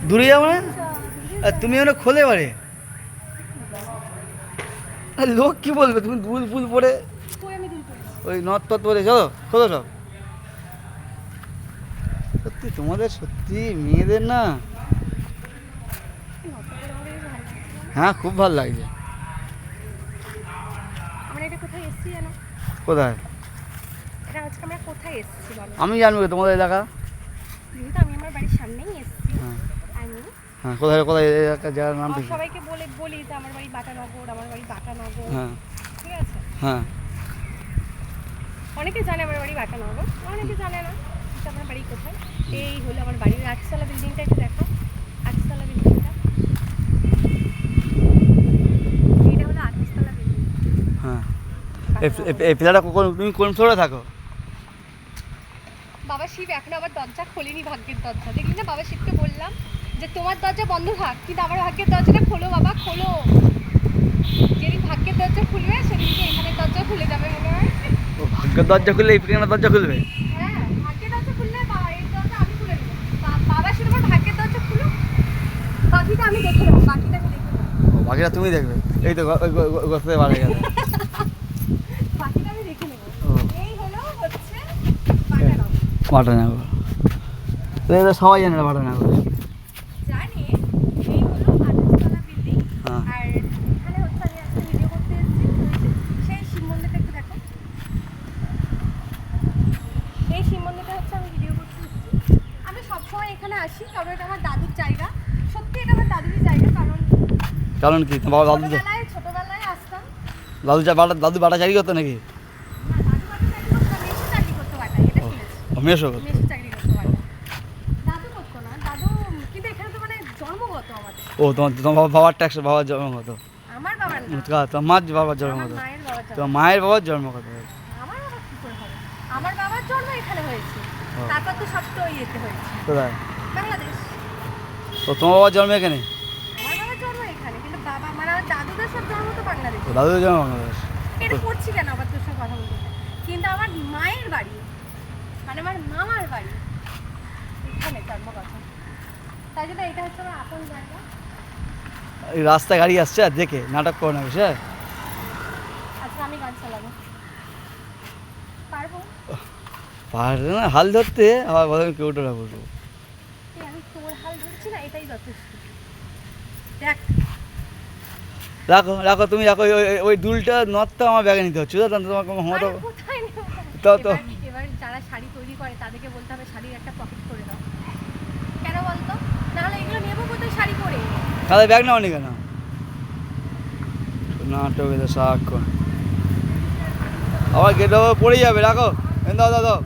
দূরে যাবো না? আর তুমি ওখানে খোলে বাড়ি, আর লোক কি বলবে? তুমি দুল ফুল পরে ওই নথ টথ পরে চলো খোলো সব। সত্যি তোমাদের সত্যি মেয়েদের না, হ্যাঁ খুব ভালো লাগছে। কোথায়? আমি জানবো তোমাদের এলাকা। হ্যাঁ কোথায় কোথায় একটা জায়গার নাম? সবাইকে বলি যে আমার বাড়ি বাটানগর, আমার বাড়ি বাটানগর। হ্যাঁ ঠিক আছে, হ্যাঁ অনেকে জানে আমার বাড়ি বাটানগর, অনেকে জানে না আমার বাড়ি কোথায়। এই হলো আমার বাড়ির 8তলা বিল্ডিংটা, একটু দেখো 8তলা বিল্ডিংটা। এটা হলো 8তলা বিল্ডিং। হ্যাঁ এই পিলাটা তুমি কোন ফ্লোরে থাকো? বাবা শিব এখনো আবার দরজা খোলেনি, ভাগ্যের দরজা। দেখলি না, বাবা শিবকে বললাম যে তোমার দরজা বন্ধ থাক, কিন্তু আমার ভাগ্যের দরজাটা খোলো বাবা, খোলো। যেদিন ভাগ্যের দরজা খুলবে সেদিনকে এখানে দরজা খুলে যাবে মনে হয়। ও ভাগ্যের দরজা খুললে এই পিলার দরজা খুলবে? হ্যাঁ, ভাগ্যের দরজা খুললে এই দরজা আমি খুলে দেবো। বাবা শুধু আমার ভাগ্যের দরজা খুলো, বাকিটা আমি দেখে নেবো, বাকিটা আমি দেখে নেবো। ও বাকিটা তুমি দেখবে? এই তো গোসলে বাড়ে গেল। বাকিটা আমি দেখে নেবো। এই হলো হচ্ছে বাটানগর। এটা সবাই জানে বাটানগর। জানি। এই হলো 8তলা বিল্ডিং। হ্যাঁ আর এখানে হচ্ছে আমি একটা ভিডিও করতে এসেছি, সেই শিব মন্দিরটা একটু দেখো। এই শিব মন্দিরটা হচ্ছে আমি ভিডিও করতে এসেছি। আমি সবসময় এখানে আসি কারণ এটা আমার দাদুর জায়গা। সত্যি এটা আমার দাদুরই জায়গা, কারণ কারণ কি তোমার দাদু? ছোটবেলায় আসতাম। দাদু বাটা চাকরি করতো নাকি? না, দাদু বাটা চাকরি করতো না, মেসো চাকরি করতো বাটায়, এটা শুনেছি। মেশো মেসো চাকরি করতো বাটায়। দাদু করতো না, দাদু কিন্তু এখানে তো মানে জন্মগত আমাদের। ও তোমার বাবার ট্যাক্স, বাবার জন্মগত? আমার বাবার না, তোমার মার বাবার জন্মগত? আমার মায়ের বাবার জন্ম। তোমার মায়ের বাবার জন্মগত? আমার বাবা কি করে হবে? আমার বাবার জন্ম এখানে হয়েছে, তারপর তো সব তো ইয়েতে হয়েছে, কোথায়? বাংলাদেশ। তো তোমার বাবার জন্ম এখানে? আমার বাবার জন্ম এখানে, কিন্তু বাবা মানে আমার দাদুদের সব জন্ম তো বাংলাদেশে। দাদুর জন্ম বাংলাদেশ? এটা করছি কেন আবার তোর সঙ্গে কথা বলতে? কিন্তু আমার মায়ের বাড়ি মানে আমার মামার বাড়ি এখানে জন্মগত, তাই জন্য এটা হচ্ছে আমার আপন জায়গা। এই রাস্তায় গাড়ি আসছে আর দেখে নাটক করো না বুঝে? আচ্ছা আমি গান চালাবো, পারবো? পারবে না হাল ধরতে, আবার বলেন কেউ টোটা বলবো। আমি তোর হাল ধরছি না, এটাই যথেষ্ট। দেখ রাখো রাখো, তুমি রাখো। ওই দুলটা নথটা আমার ব্যাগে নিতে হচ্ছে, তোমার কোনো ক্ষমতা? আরে কোথায় নেবো? তো এবার যারা শাড়ি তৈরি করে তাদেরকে বলতে হবে শাড়ির একটা পকেট করে দাও। কেন বলতো? নাহলে এগুলো নেবো কোথায় শাড়ি পরে? তাহলে ব্যাগ নাও নি কেন? নাটক এদের সারাক্ষণ আবার গেট পড়ে যাবে। রাখো, দাও দাও দাও।